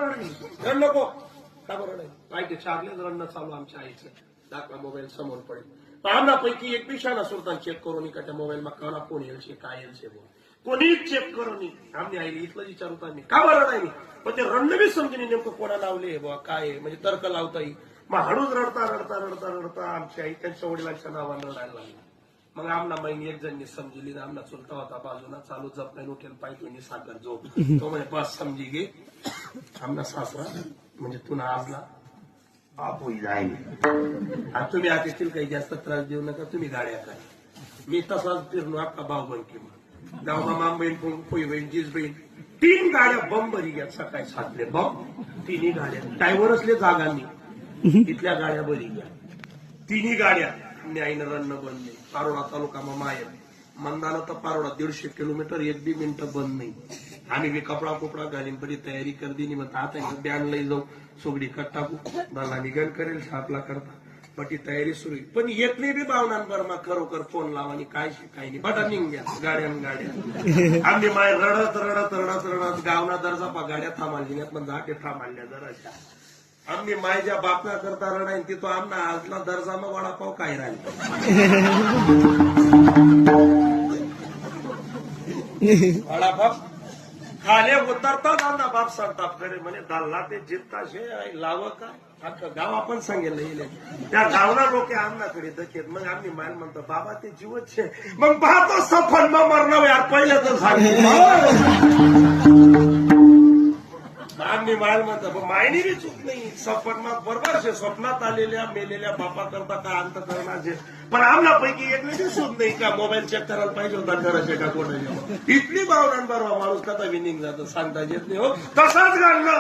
रड नको का बरं नाही माहिती चारलेच रडणं चालू आमच्या आईचं दाखला मोबाईल समोर पडेल पण आमनापैकी एक पिशाना सुलतान चेक करून का त्या मोबाईल मा काना फोन येईल शे काय येईल शे बोल कोणीच चेक करून आम्ही आईली इथलं विचारत आम्ही का बरं नाही पण ते रडणं बी समजून नेमकं कोणा लावले बुवा काय म्हणजे तर्क लावता येईल मग हळूच रडता रडता रडता रडता आमची आई त्यांच्या वडिलांच्या नावानं रडायला लागली मग आमना महिने एक जणनी समजली आमना चुलता होता बाजूला चालू जप नाही उठेल पाहिजे साखर झोप तो म्हणजे बस समजी गे आमना सासरा म्हणजे तुला आजला बाप होईल आता तुम्ही आता येथील काही जास्त त्रास देऊ नका तुम्ही गाड्या काय मी तसाच फिरणू अख्खा भाऊ बहीण किंवा गावमा माम बहीण पोई बहीण जीज बहीण 3 गाड्या बंब भरी घ्या सकाळी सातले बंब 3 गाड्या टायवर असले जागांनी तिथल्या गाड्या बरी घ्या 3 गाड्या आईनं रन्न बंद नाही पारोडा तालुका माहेर मंदाना तर पारोडा 150 किलोमीटर 1 बी मिनिटं बंद नाही आम्ही बी कपडा कुपडा घालीन बरी तयारी कर दिली मग आता बॅन लई जाऊ सोगडी कट टाकू मला निगन करेल छापला करता पण ती तयारी सुरू आहे पण येत नाही बी भावनांवर मग खरोखर फोन लावा आणि काय नाही बटा निघ्या गाड्या आम्ही माय रडत रडत रडत रडत गावना दर्जा गाड्या थांबाली पण जाके थांबाल्या जराशा आम्ही मायच्या बापना करता रडाईन तिथं आमना आजला दर्जा मग वडापाव काय राहील वडापाव खाले उतरतात आमना बाप सांगतात खरे म्हणे दालना ते जित्ताशे लाव काय अख्खं गाव आपण सांगेल त्या गावना लोक आमनाकडे दखेत मग आम्ही मान म्हणतो बाबा ते जीवच छे मग पाहतो सफल मग मरणं यार पहिलं तर सांगितलं आम्ही मायल म्हणतो मायनी बी चूक नाही स्वप्नात बरोबर आहे स्वप्नात आलेल्या मेलेल्या बापा करता का अंत करण्याचे पण आमनापैकी एक नाही सुद नाही का मोबाईल चेक करायला पाहिजे होता घराचे का कोणाच्या इथली भावना बरोबर माणूस कसा विनिंग जातं सांगता येत नाही हो तसाच घालणं